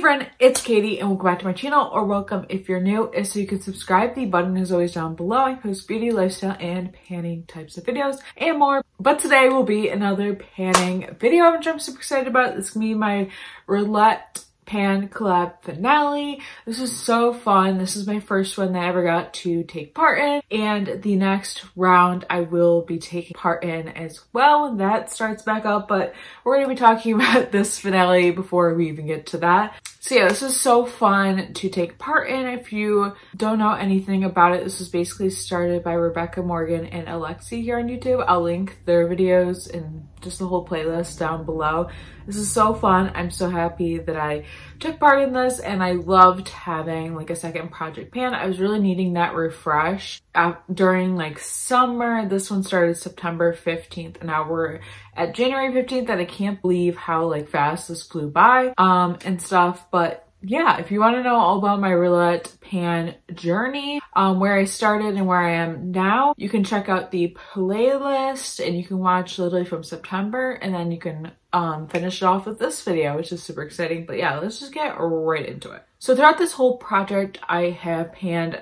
friend, it's Katie and welcome back to my channel, or welcome if you're new. So you can subscribe, the button is always down below. I post beauty, lifestyle, and panning types of videos and more. But today will be another panning video, which I'm super excited about. This is gonna be my Roulette pan collab finale. This was so fun. This is my first one that I ever got to take part in, and the next round I will be taking part in as well when that starts back up, but we're going to be talking about this finale before we even get to that. So yeah, this is so fun to take part in. If you don't know anything about it, this was basically started by Rebecca Morgan and Alexi here on YouTube. I'll link their videos and just the whole playlist down below. This is so fun. I'm so happy that I took part in this, and I loved having like a second project pan. I was really needing that refresh during like summer. This one started September 15th and now we're at January 15th, and I can't believe how like fast this flew by and stuff. But yeah, if you want to know all about my Roulette pan journey, where I started and where I am now, you can check out the playlist and you can watch literally from September, and then you can finish it off with this video, which is super exciting. But yeah, let's just get right into it. So throughout this whole project, I have panned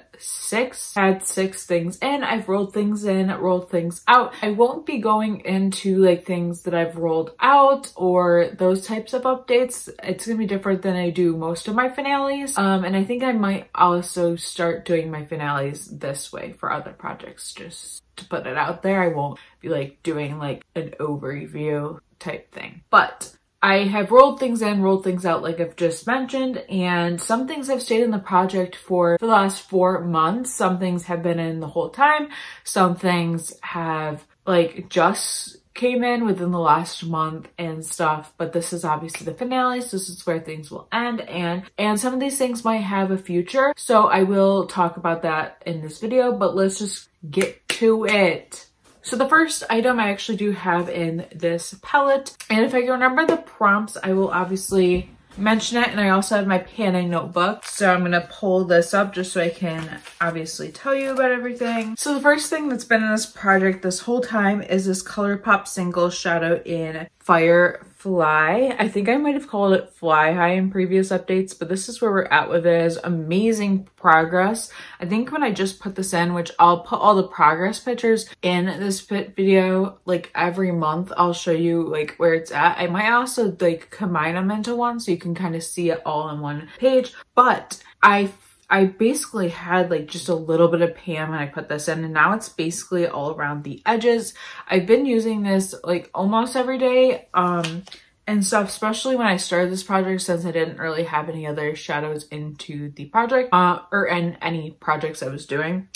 had six things in. I've rolled things in, rolled things out. I won't be going into like things that I've rolled out or those types of updates. It's gonna be different than I do most of my finales. And I think I might also start doing my finales this way for other projects, just to put it out there. I won't be like doing like an overview type thing, but I have rolled things in, rolled things out like I've just mentioned, and some things have stayed in the project for the last 4 months. Some things have been in the whole time. Some things have like just came in within the last month and stuff, but this is obviously the finale, so this is where things will end, and some of these things might have a future, so I will talk about that in this video, but let's just get to it. So the first item I actually do have in this palette, and if I can remember the prompts, I will obviously mention it, and I also have my panning notebook, so I'm gonna pull this up just so I can obviously tell you about everything. So the first thing that's been in this project this whole time is this ColourPop single shadow in Firefly. I think I might have called it Fly High in previous updates, but this is where we're at with it. It is amazing progress. I think when I just put this in, which I'll put all the progress pictures in this video, like every month I'll show you like where it's at. I might also like combine them into one so you can kind of see it all in one page, but I basically had like just a little bit of pan when I put this in, and now it's basically all around the edges. I've been using this like almost every day and stuff, especially when I started this project, since I didn't really have any other shadows into the project or in any projects I was doing.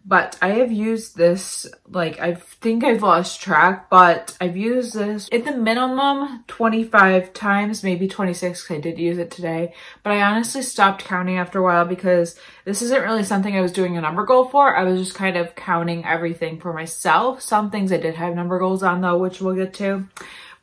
But I have used this, like, I think I've lost track, but I've used this at the minimum 25 times, maybe 26, because I did use it today. But I honestly stopped counting after a while because this isn't really something I was doing a number goal for. I was just kind of counting everything for myself. Some things I did have number goals on though, which we'll get to.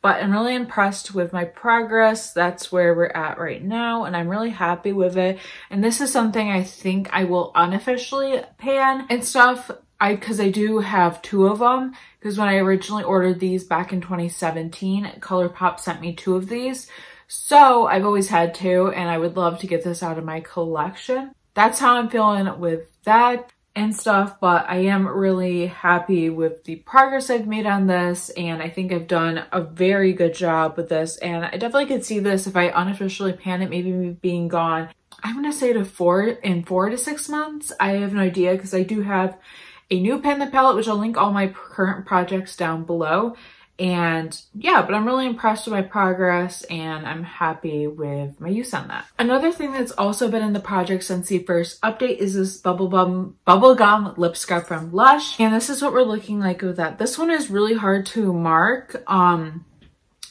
But I'm really impressed with my progress. That's where we're at right now, and I'm really happy with it. And this is something I think I will unofficially pan and stuff, because I do have 2 of them. Because when I originally ordered these back in 2017, ColourPop sent me 2 of these. So I've always had 2, and I would love to get this out of my collection. That's how I'm feeling with that and stuff, but I am really happy with the progress I've made on this, and I think I've done a very good job with this, and I definitely could see this if I unofficially pan it, maybe being gone, I'm gonna say in 4 to 6 months. I have no idea, because I do have a new pen the palette, which I'll link all my current projects down below. And yeah, but I'm really impressed with my progress, and I'm happy with my use on that. Another thing that's also been in the project since the first update is this bubblegum lip scrub from Lush, and this is what we're looking like with that. This one is really hard to mark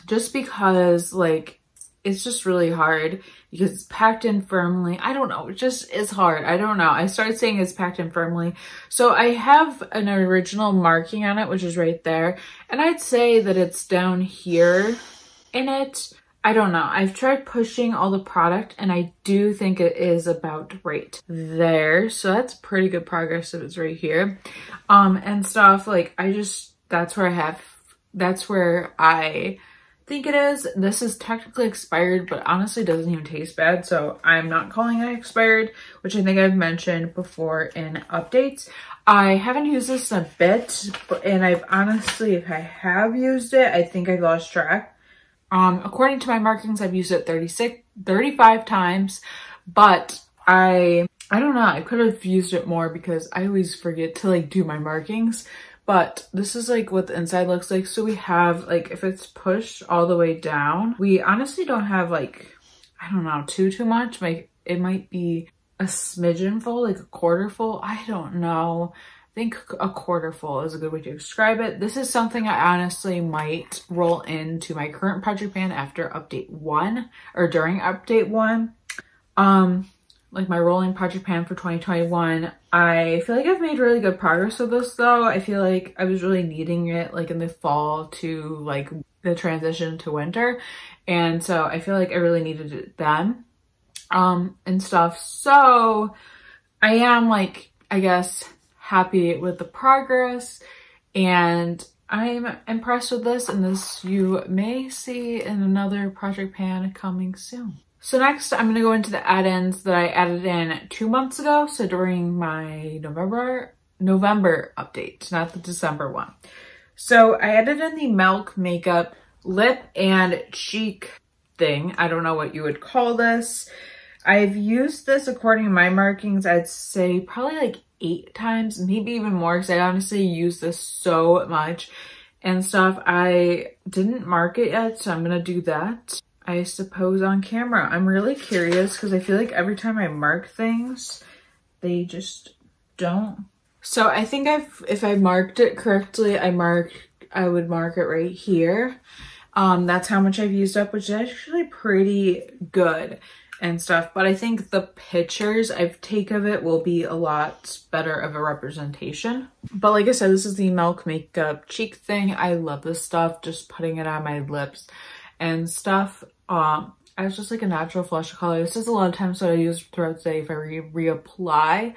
just because like it's just really hard because it's packed in firmly. I don't know, it just is hard. I don't know. I started saying it's packed in firmly. So I have an original marking on it, which is right there. And I'd say that it's down here in it. I don't know. I've tried pushing all the product, and I do think it is about right there. So that's pretty good progress if it's right here. And stuff like that's where I think it is. This is technically expired, but honestly doesn't even taste bad, so I'm not calling it expired, which I think I've mentioned before in updates. I haven't used this in a bit, and I've honestly, if I have used it, I think I lost track. According to my markings, I've used it 35 times, but I don't know, I could have used it more because I always forget to like do my markings. But this is like what the inside looks like. So we have like, if it's pushed all the way down, we honestly don't have like, I don't know, too much. Like it might be a smidgen full, like a quarter full. I don't know. I think a quarter full is a good way to describe it. This is something I honestly might roll into my current project pan after update 1 or during update 1. Like my rolling project pan for 2021. I feel like I've made really good progress with this though. I feel like I was really needing it like in the fall to like the transition to winter. And so I feel like I really needed it then, and stuff. So I am like, I guess, happy with the progress, and I'm impressed with this, and this you may see in another project pan coming soon. So next, I'm going to go into the add-ins that I added in 2 months ago. So during my November update, not the December one. So I added in the Milk Makeup Lip and Cheek thing. I don't know what you would call this. I've used this according to my markings, I'd say probably like 8 times, maybe even more, because I honestly use this so much and stuff. I didn't mark it yet, so I'm going to do that, I suppose, on camera. I'm really curious because I feel like every time I mark things, they just don't. So I think if I marked it correctly, I would mark it right here. That's how much I've used up, which is actually pretty good and stuff. But I think the pictures I've taken of it will be a lot better of a representation. But like I said, this is the Milk Makeup Cheek thing. I love this stuff, just putting it on my lips and stuff. It's just like a natural flush color. This is a lot of times what I use throughout the day if I reapply,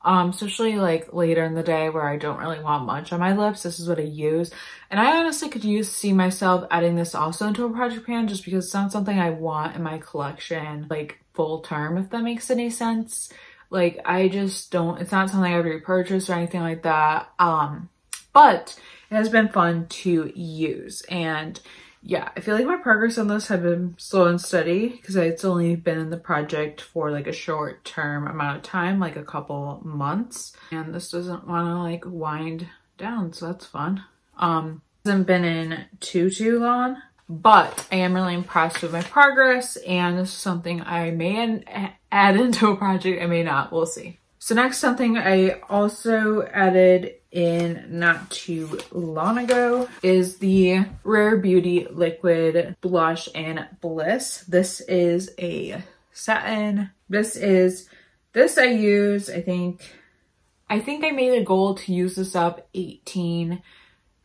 especially like later in the day where I don't really want much on my lips. This is what I use, and I honestly could see myself adding this also into a project pan, just because it's not something I want in my collection like full term, if that makes any sense. Like I just don't, it's not something I would repurchase or anything like that, but it has been fun to use. And yeah, I feel like my progress on this has been slow and steady because it's only been in the project for like a short term amount of time, like a couple months. And this doesn't want to like wind down, so that's fun. Hasn't been in too long, but I am really impressed with my progress, and this is something I may add into a project, I may not, we'll see. So next, something I also added in not too long ago is the Rare Beauty Liquid Blush and Bliss. This is a satin. This I use, I think I made a goal to use this up 18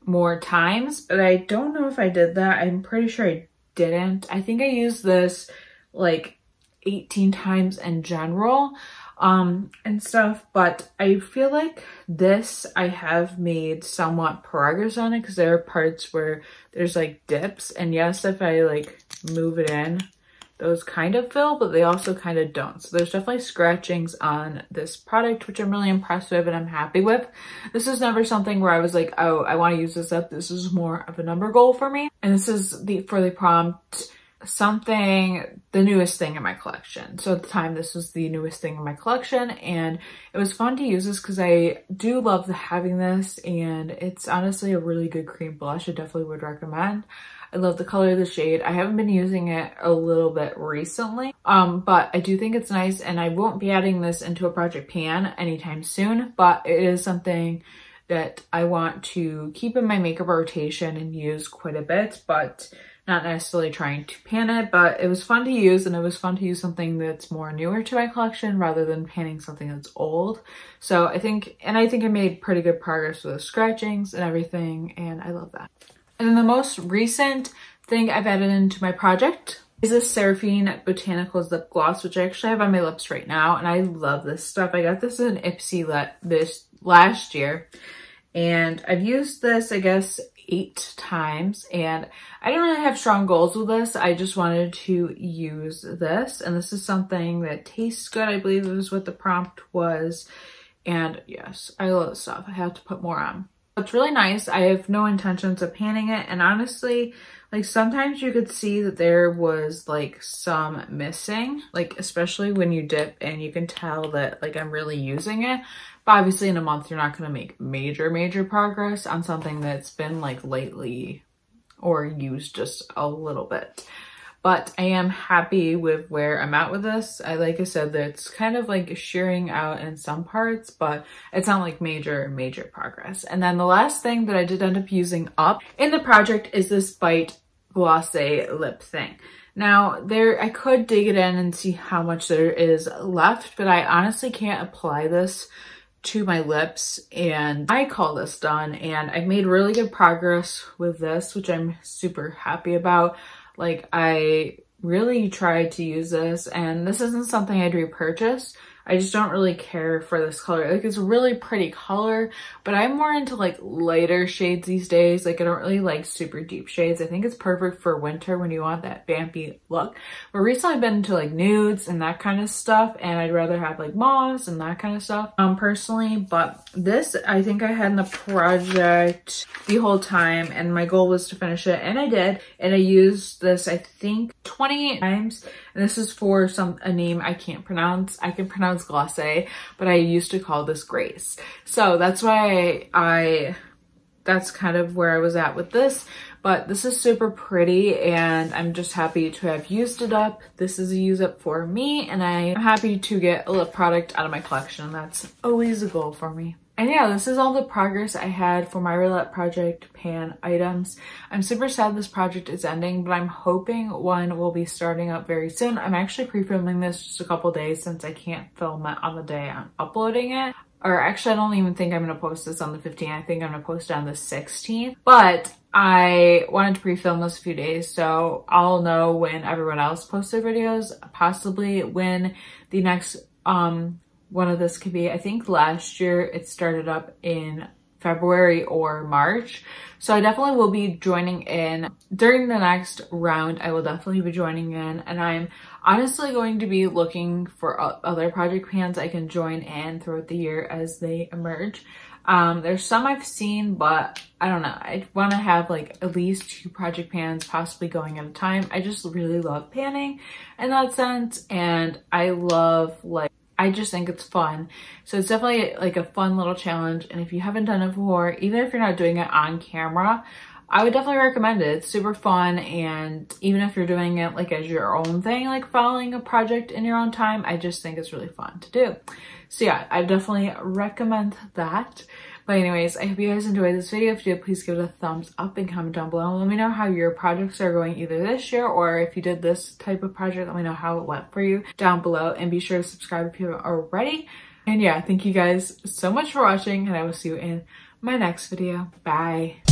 more times, but I don't know if I did that. I'm pretty sure I didn't. I think I used this like 18 times in general. And stuff, but I feel like this, I have made somewhat progress on it because there are parts where there's like dips, and yes, if I like move it in, those kind of fill, but they also kind of don't. So there's definitely scratchings on this product, which I'm really impressed with and I'm happy with. This is never something where I was like, oh, I want to use this up. This is more of a number goal for me. And this is for the prompt, the newest thing in my collection. So at the time, this was the newest thing in my collection, and it was fun to use this because I do love having this, and it's honestly a really good cream blush. I definitely would recommend. I love the color of the shade. I haven't been using it a little bit recently, but I do think it's nice, and I won't be adding this into a project pan anytime soon, but it is something that I want to keep in my makeup rotation and use quite a bit, but not necessarily trying to pan it. But it was fun to use, and it was fun to use something that's more newer to my collection rather than panning something that's old. So I think I made pretty good progress with the scratchings and everything, and I love that. And then the most recent thing I've added into my project is this Surfine Botanicals Lip Gloss, which I actually have on my lips right now, and I love this stuff. I got this in Ipsy this last year, And I've used this, I guess, 8 times, and I don't really have strong goals with this. I just wanted to use this, and this is something that tastes good. I believe it was what the prompt was. And yes, I love this stuff. I have to put more on. It's really nice. I have no intentions of panning it, and honestly, like sometimes you could see that there was like some missing, like especially when you dip and you can tell that like I'm really using it. But obviously in a month, you're not going to make major progress on something that's been like lately or used just a little bit. But I am happy with where I'm at with this. Like I said, that's kind of like shearing out in some parts, but it's not like major progress. And then the last thing that I did end up using up in the project is this Bite Glossier lip thing. Now I could dig it in and see how much there is left, but I honestly can't apply this to my lips, and I call this done. And I've made really good progress with this, which I'm super happy about. Like I really tried to use this, and this isn't something I'd repurchase. I just don't really care for this color. Like it's a really pretty color, but I'm more into like lighter shades these days. Like I don't really like super deep shades. I think it's perfect for winter when you want that vampy look. But recently I've been into like nudes and that kind of stuff, and I'd rather have like mauves and that kind of stuff personally. But this, I think I had in the project the whole time, and my goal was to finish it, and I did. And I used this, I think 28 times, and this is for a name I can't pronounce. I can pronounce Glossier, but I used to call this Grace. So that's why that's kind of where I was at with this. But this is super pretty, and I'm just happy to have used it up. This is a use up for me, and I'm happy to get a lip product out of my collection. That's always a goal for me. And yeah, this is all the progress I had for my Roulette project pan items. I'm super sad this project is ending, but I'm hoping one will be starting up very soon. I'm actually pre-filming this just a couple days since I can't film it on the day I'm uploading it. Or actually, I don't even think I'm going to post this on the 15th. I think I'm going to post it on the 16th. But I wanted to pre-film this a few days, so I'll know when everyone else posts their videos, possibly when the next one of this could be. I think last year it started up in February or March. So I definitely will be joining in during the next round. I will definitely be joining in, and I'm honestly going to be looking for other project pans I can join in throughout the year as they emerge. There's some I've seen, but I don't know. I want to have like at least 2 project pans possibly going at a time. I just really love panning in that sense, and I just think it's fun. So it's definitely like a fun little challenge. And if you haven't done it before, even if you're not doing it on camera, I would definitely recommend it. It's super fun. And even if you're doing it like as your own thing, like following a project in your own time, I just think it's really fun to do. So yeah, I definitely recommend that. But anyways, I hope you guys enjoyed this video. If you did, please give it a thumbs up and comment down below. Let me know how your projects are going either this year, or if you did this type of project, let me know how it went for you down below. And be sure to subscribe if you haven't already. And yeah, thank you guys so much for watching, and I will see you in my next video. Bye.